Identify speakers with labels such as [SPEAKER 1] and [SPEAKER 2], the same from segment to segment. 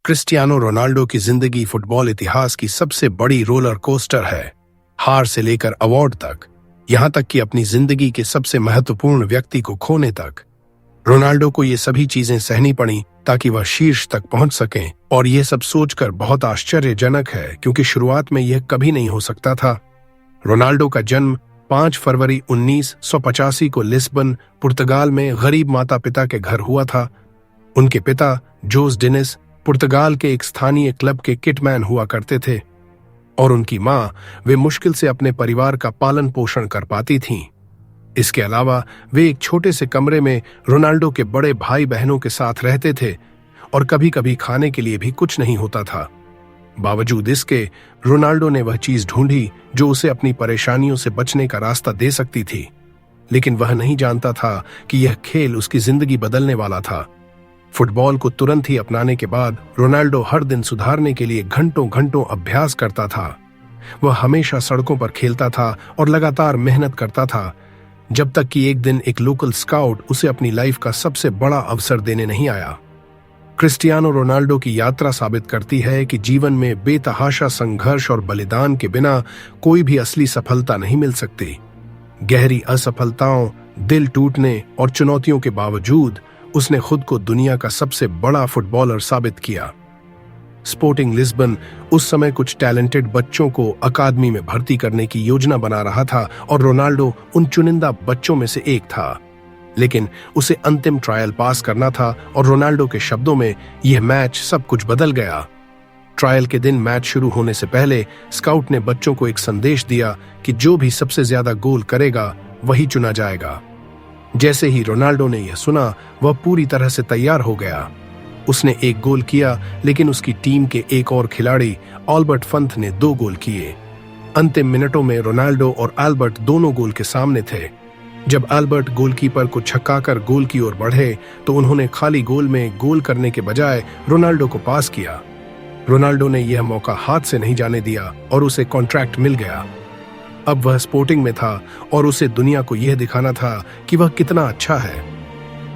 [SPEAKER 1] Cristiano Ronaldo की जिंदगी football इतिहास की सबसे बड़ी रोलर कोस्टर है। हार से लेकर अवार्ड तक, यहां तक कि अपनी जिंदगी के सबसे महत्वपूर्ण व्यक्ति को खोने तक। रोनाल्डो को ये सभी चीजें सहनी पड़ी ताकि वह शीर्ष तक पहुंच सकें, और यह सब सोचकर बहुत आश्चर्यजनक है क्योंकि शुरुआत में यह कभी नहीं हो सकता था। रोनाल्डो का जन्म 5 फरवरी 1985 को लिस्बन, पुर्तगाल में गरीब माता पिता के घर हुआ था। उनके पिता जोस डिनिस पुर्तगाल के एक स्थानीय क्लब के किटमैन हुआ करते थे और उनकी मां वे मुश्किल से अपने परिवार का पालन पोषण कर पाती थीं। इसके अलावा वे एक छोटे से कमरे में रोनाल्डो के बड़े भाई बहनों के साथ रहते थे और कभी कभी खाने के लिए भी कुछ नहीं होता था। बावजूद इसके रोनाल्डो ने वह चीज ढूंढी जो उसे अपनी परेशानियों से बचने का रास्ता दे सकती थी, लेकिन वह नहीं जानता था कि यह खेल उसकी जिंदगी बदलने वाला था। फुटबॉल को तुरंत ही अपनाने के बाद रोनाल्डो हर दिन सुधारने के लिए घंटों घंटों अभ्यास करता था। वह हमेशा सड़कों पर खेलता था और लगातार मेहनत करता था, जब तक कि एक दिन एक लोकल स्काउट उसे अपनी लाइफ का सबसे बड़ा अवसर देने नहीं आया। क्रिस्टियानो रोनाल्डो की यात्रा साबित करती है कि जीवन में बेतहाशा संघर्ष और बलिदान के बिना कोई भी असली सफलता नहीं मिल सकती। गहरी असफलताओं, दिल टूटने और चुनौतियों के बावजूद उसने खुद को दुनिया का सबसे बड़ा फुटबॉलर साबित किया। स्पोर्टिंग लिस्बन उस समय कुछ टैलेंटेड बच्चों को अकादमी में भर्ती करने की योजना बना रहा था और रोनाल्डो उन चुनिंदा बच्चों में से एक था। लेकिन उसे अंतिम ट्रायल पास करना था और रोनाल्डो के शब्दों में यह मैच सब कुछ बदल गया। ट्रायल के दिन मैच शुरू होने से पहले स्काउट ने बच्चों को एक संदेश दिया कि जो भी सबसे ज्यादा गोल करेगा वही चुना जाएगा। जैसे ही रोनाल्डो ने यह सुना, वह पूरी तरह से तैयार हो गया। उसने एक गोल किया, लेकिन उसकी टीम के एक और खिलाड़ी अल्बर्ट फंथ ने 2 गोल किए। अंतिम मिनटों में रोनाल्डो और अल्बर्ट दोनों गोल के सामने थे। जब अल्बर्ट गोलकीपर को छक्काकर गोल की ओर बढ़े तो उन्होंने खाली गोल में गोल करने के बजाय रोनाल्डो को पास किया। रोनाल्डो ने यह मौका हाथ से नहीं जाने दिया और उसे कॉन्ट्रैक्ट मिल गया। अब वह स्पोर्टिंग में था और उसे दुनिया को यह दिखाना था कि वह कितना अच्छा है।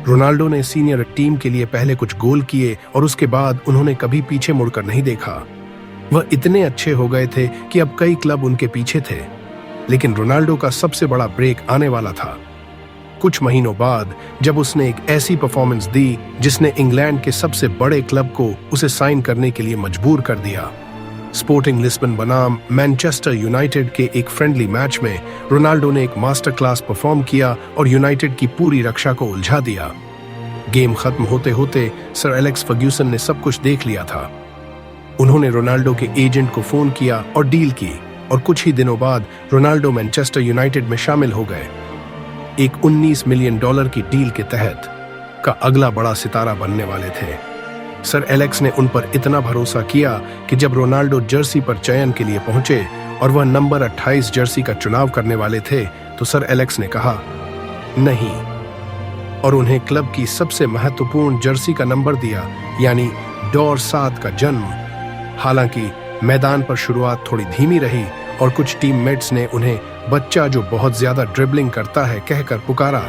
[SPEAKER 1] रोनाल्डो ने सीनियर टीम के लिए पहले कुछ गोल किए और उसके बाद उन्होंने कभी पीछे मुड़कर नहीं देखा। वह इतने अच्छे हो गए थे कि अब कई क्लब उनके पीछे थे। लेकिन रोनाल्डो का सबसे बड़ा ब्रेक आने वाला था। कुछ महीनों बाद जब उसने एक ऐसी परफॉर्मेंस दी जिसने इंग्लैंड के सबसे बड़े क्लब को उसे साइन करने के लिए मजबूर कर दिया। स्पोर्टिंग लिस्बन बनाम मैनचेस्टर यूनाइटेड के एक फ्रेंडली मैच में रोनाल्डो ने एक मास्टर क्लास परफॉर्म किया और यूनाइटेड की पूरी रक्षा को उलझा दिया। गेम खत्म होते होते सर एलेक्स फर्ग्यूसन ने सब कुछ देख लिया था। उन्होंने रोनाल्डो के एजेंट को फोन किया और डील की, और कुछ ही दिनों बाद रोनाल्डो मैनचेस्टर यूनाइटेड में शामिल हो गए। एक $19 मिलियन की डील के तहत का अगला बड़ा सितारा बनने वाले थे। सर एलेक्स ने उन पर इतना भरोसा किया कि जब रोनाल्डो जर्सी पर चयन के लिए पहुंचे और वह नंबर 28 जर्सी का चुनाव करने वाले थे तो सर एलेक्स ने कहा नहीं, और उन्हें क्लब की सबसे महत्वपूर्ण जर्सी का नंबर दिया, यानी डोर 7 का जन्म। हालांकि मैदान पर शुरुआत थोड़ी धीमी रही और कुछ टीममेट्स ने उन्हें बच्चा जो बहुत ज्यादा ड्रिबलिंग करता है कहकर पुकारा,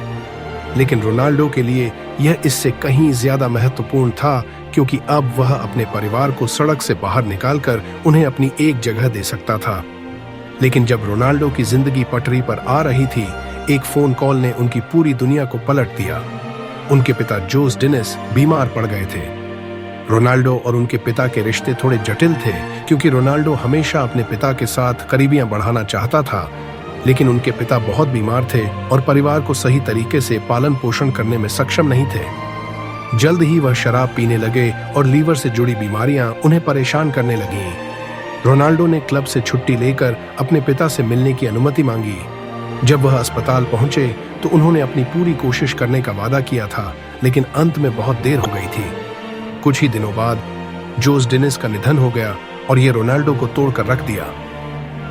[SPEAKER 1] लेकिन रोनाल्डो के लिए यह इससे कहीं ज्यादा महत्वपूर्ण था क्योंकि अब वह अपने परिवार को सड़क से बाहर निकालकर उन्हें अपनी एक जगह दे सकता था। लेकिन जब रोनाल्डो की जिंदगी पटरी पर आ रही थी, एक फोन कॉल ने उनकी पूरी दुनिया को पलट दिया। उनके पिता जोस डिनिस बीमार पड़ गए थे। रोनाल्डो और उनके पिता के रिश्ते थोड़े जटिल थे क्योंकि रोनाल्डो हमेशा अपने पिता के साथ करीबियां बढ़ाना चाहता था, लेकिन उनके पिता बहुत बीमार थे और परिवार को सही तरीके से पालन पोषण करने में सक्षम नहीं थे। जल्द ही वह शराब पीने लगे और लीवर से जुड़ी बीमारियां उन्हें परेशान करने लगीं। रोनाल्डो ने क्लब से छुट्टी लेकर अपने पिता से मिलने की अनुमति मांगी। जब वह अस्पताल पहुंचे तो उन्होंने अपनी पूरी कोशिश करने का वादा किया था, लेकिन अंत में बहुत देर हो गई थी। कुछ ही दिनों बाद जोस डिनिस का निधन हो गया और यह रोनाल्डो को तोड़कर रख दिया।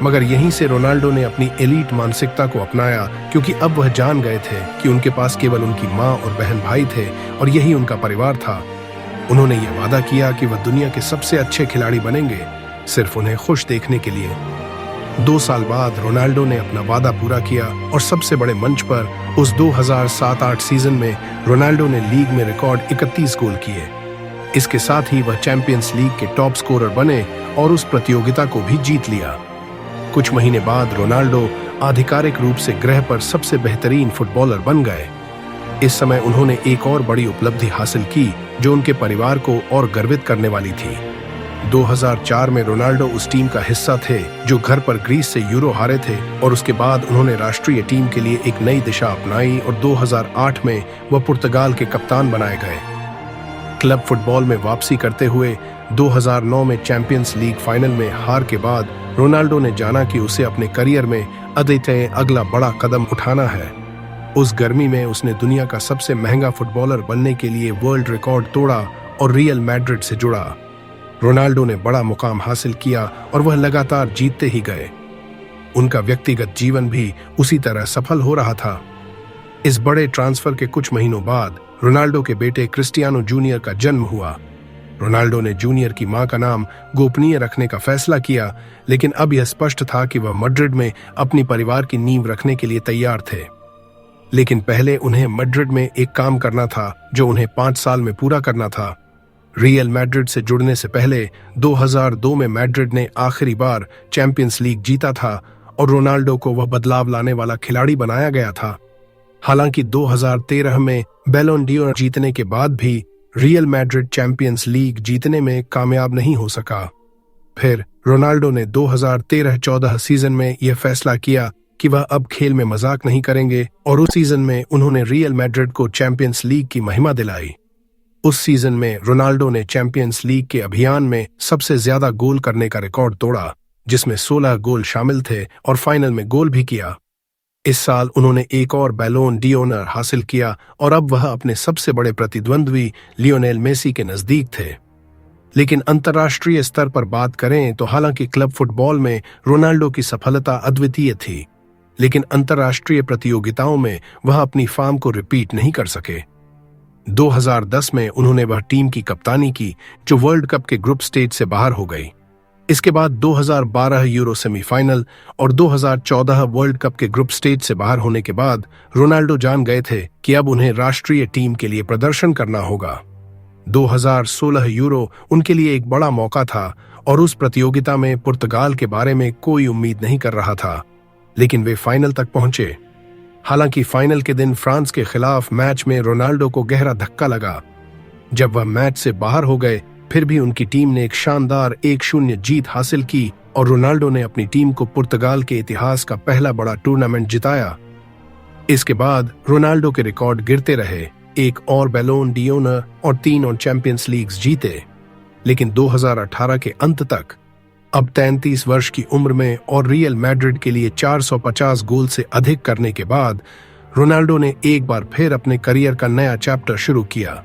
[SPEAKER 1] मगर यहीं से रोनाल्डो ने अपनी एलीट मानसिकता को अपनाया क्योंकि अब वह जान गए थे कि उनके पास केवल उनकी मां और बहन भाई थे और यही उनका परिवार था। उन्होंने यह वादा किया कि वह दुनिया के सबसे अच्छे खिलाड़ी बनेंगे, सिर्फ उन्हें खुश देखने के लिए। 2 साल बाद रोनाल्डो ने अपना वादा पूरा किया और सबसे बड़े मंच पर उस 2007-8 सीजन में रोनाल्डो ने लीग में रिकॉर्ड 31 गोल किए। इसके साथ ही वह चैंपियंस लीग के टॉप स्कोरर बने और उस प्रतियोगिता को भी जीत लिया। कुछ महीने बाद रोनाल्डो आधिकारिक रूप से ग्रह पर सबसे बेहतरीन फुटबॉलर बन गए। इस समय उन्होंने एक और बड़ी उपलब्धि हासिल की जो उनके परिवार को और गर्वित करने वाली थी। 2004 में रोनाल्डो उस टीम का हिस्सा थे जो घर पर ग्रीस से यूरो हारे थे और उसके बाद उन्होंने राष्ट्रीय टीम के लिए एक नई दिशा अपनाई और 2008 में वह पुर्तगाल के कप्तान बनाए गए। क्लब फुटबॉल में वापसी करते हुए 2009 में चैंपियंस लीग फाइनल में हार के बाद रोनाल्डो ने जाना कि उसे अपने करियर में अद्वितीय अगला बड़ा कदम उठाना है। उस गर्मी में उसने दुनिया का सबसे महंगा फुटबॉलर बनने के लिए वर्ल्ड रिकॉर्ड तोड़ा और रियल मैड्रिड से जुड़ा। रोनाल्डो ने बड़ा मुकाम हासिल किया और वह लगातार जीतते ही गए। उनका व्यक्तिगत जीवन भी उसी तरह सफल हो रहा था। इस बड़े ट्रांसफर के कुछ महीनों बाद रोनाल्डो के बेटे क्रिस्टियानो जूनियर का जन्म हुआ। रोनाल्डो ने जूनियर की मां का नाम गोपनीय रखने का फैसला किया, लेकिन अब यह स्पष्ट था कि वह मैड्रिड में अपनी परिवार की नींव रखने के लिए तैयार थे। लेकिन पहले उन्हें मैड्रिड में एक काम करना था जो उन्हें 5 साल में पूरा करना था। रियल मैड्रिड से जुड़ने से पहले 2002 में मैड्रिड ने आखिरी बार चैंपियंस लीग जीता था और रोनाल्डो को वह बदलाव लाने वाला खिलाड़ी बनाया गया था। हालांकि 2013 में बैलोन ड'ओर जीतने के बाद भी रियल मैड्रिड चैंपियंस लीग जीतने में कामयाब नहीं हो सका। फिर रोनाल्डो ने 2013-14 सीजन में यह फैसला किया कि वह अब खेल में मजाक नहीं करेंगे और उस सीजन में उन्होंने रियल मैड्रिड को चैंपियंस लीग की महिमा दिलाई। उस सीजन में रोनाल्डो ने चैंपियंस लीग के अभियान में सबसे ज्यादा गोल करने का रिकॉर्ड तोड़ा, जिसमें 16 गोल शामिल थे और फाइनल में गोल भी किया। इस साल उन्होंने एक और बैलोन ड'ओर हासिल किया और अब वह अपने सबसे बड़े प्रतिद्वंद्वी लियोनेल मेसी के नजदीक थे। लेकिन अंतर्राष्ट्रीय स्तर पर बात करें तो हालांकि क्लब फुटबॉल में रोनाल्डो की सफलता अद्वितीय थी, लेकिन अंतर्राष्ट्रीय प्रतियोगिताओं में वह अपनी फॉर्म को रिपीट नहीं कर सके। 2010 में उन्होंने वह टीम की कप्तानी की जो वर्ल्ड कप के ग्रुप स्टेज से बाहर हो गई। इसके बाद 2012 यूरो सेमीफाइनल और 2014 वर्ल्ड कप के ग्रुप स्टेज से बाहर होने के बाद रोनाल्डो जान गए थे कि अब उन्हें राष्ट्रीय टीम के लिए प्रदर्शन करना होगा। 2016 यूरो उनके लिए एक बड़ा मौका था और उस प्रतियोगिता में पुर्तगाल के बारे में कोई उम्मीद नहीं कर रहा था, लेकिन वे फाइनल तक पहुंचे। हालांकि फाइनल के दिन फ्रांस के खिलाफ मैच में रोनाल्डो को गहरा धक्का लगा। जब वह मैच से बाहर हो गए, फिर भी उनकी टीम ने एक शानदार 1-0 जीत हासिल की और रोनाल्डो ने अपनी टीम को पुर्तगाल के इतिहास का पहला बड़ा टूर्नामेंट जिताया। इसके बाद रोनाल्डो के रिकॉर्ड गिरते रहे, एक और बैलोन ड'ओर और 3 और चैंपियंस लीग्स जीते। लेकिन 2018 के अंत तक, अब 33 वर्ष की उम्र में और रियल मैड्रिड के लिए 450 गोल से अधिक करने के बाद रोनाल्डो ने एक बार फिर अपने करियर का नया चैप्टर शुरू किया।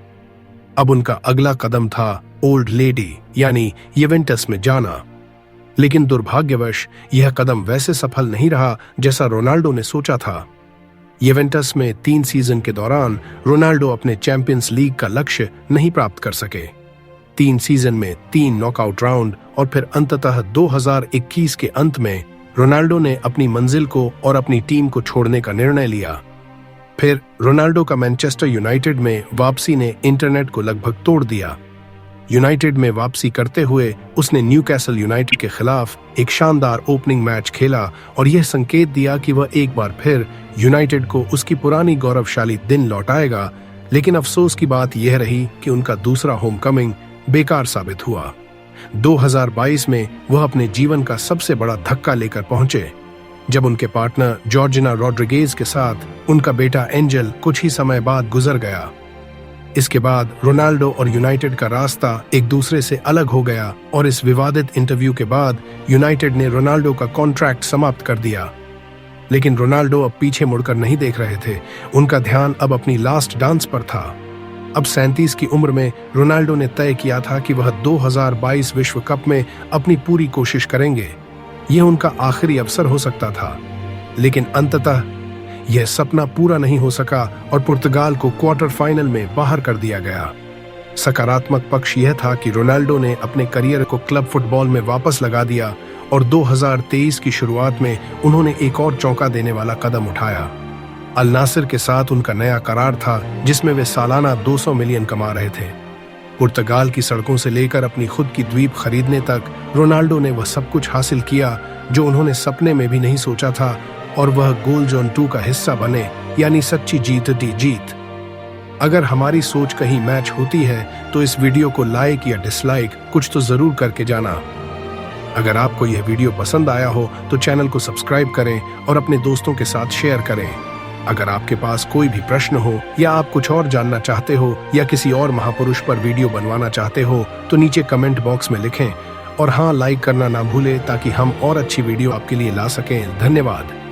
[SPEAKER 1] अब उनका अगला कदम था ओल्ड लेडी यानी यूवेंटस में जाना। लेकिन दुर्भाग्यवश यह कदम वैसे सफल नहीं रहा जैसा रोनाल्डो ने सोचा था। यूवेंटस में 3 सीजन के दौरान रोनाल्डो अपने चैंपियंस लीग का लक्ष्य नहीं प्राप्त कर सके। 3 सीजन में 3 नॉकआउट राउंड और फिर अंततः 2021 के अंत में रोनाल्डो ने अपनी मंजिल को और अपनी टीम को छोड़ने का निर्णय लिया। फिर रोनाल्डो का मैनचेस्टर यूनाइटेड में वापसी ने इंटरनेट को लगभग तोड़ दिया। यूनाइटेड में वापसी करते हुए उसने न्यूकैसल यूनाइटेड के खिलाफ एक शानदार ओपनिंग मैच खेला और यह संकेत दिया कि वह एक बार फिर यूनाइटेड को उसकी पुरानी गौरवशाली दिन लौटाएगा। लेकिन अफसोस की बात यह रही कि उनका दूसरा होमकमिंग बेकार साबित हुआ। 2022 में वह अपने जीवन का सबसे बड़ा धक्का लेकर पहुंचे जब उनके पार्टनर जॉर्जिना रोड्रिगेज के साथ उनका बेटा एंजल कुछ ही समय बाद गुजर गया। इसके बाद रोनाल्डो और यूनाइटेड का रास्ता एक दूसरे से अलग हो गया और इस विवादित इंटरव्यू के बाद यूनाइटेड ने रोनाल्डो का कॉन्ट्रैक्ट समाप्त कर दिया। लेकिन रोनाल्डो अब पीछे मुड़कर नहीं देख रहे थे। उनका ध्यान अब अपनी लास्ट डांस पर था। अब 37 की उम्र में रोनाल्डो ने तय किया था कि वह 2022 विश्व कप में अपनी पूरी कोशिश करेंगे। यह उनका आखिरी अवसर हो सकता था, लेकिन अंततः यह सपना पूरा नहीं हो सका और पुर्तगाल को क्वार्टर फाइनल में बाहर कर दिया गया। सकारात्मक पक्ष यह था कि रोनाल्डो ने अपने करियर को क्लब फुटबॉल में वापस लगा दिया और 2023 की शुरुआत में उन्होंने एक और चौंका देने वाला कदम उठाया। अल नासिर के साथ उनका नया करार था जिसमें वे सालाना 200 मिलियन कमा रहे थे। पुर्तगाल की सड़कों से लेकर अपनी खुद की द्वीप खरीदने तक रोनाल्डो ने वह सब कुछ हासिल किया जो उन्होंने सपने में भी नहीं सोचा था, और वह गोल जोन 2 का हिस्सा बने, यानी सच्ची जीतती जीत। अगर हमारी सोच कहीं मैच होती है तो इस वीडियो को लाइक या डिसलाइक कुछ तो जरूर करके जाना। अगर आपको यह वीडियो पसंद आया हो तो चैनल को सब्सक्राइब करें और अपने दोस्तों के साथ शेयर करें। अगर आपके पास कोई भी प्रश्न हो या आप कुछ और जानना चाहते हो या किसी और महापुरुष पर वीडियो बनवाना चाहते हो तो नीचे कमेंट बॉक्स में लिखें, और हाँ, लाइक करना ना भूलें ताकि हम और अच्छी वीडियो आपके लिए ला सकें। धन्यवाद।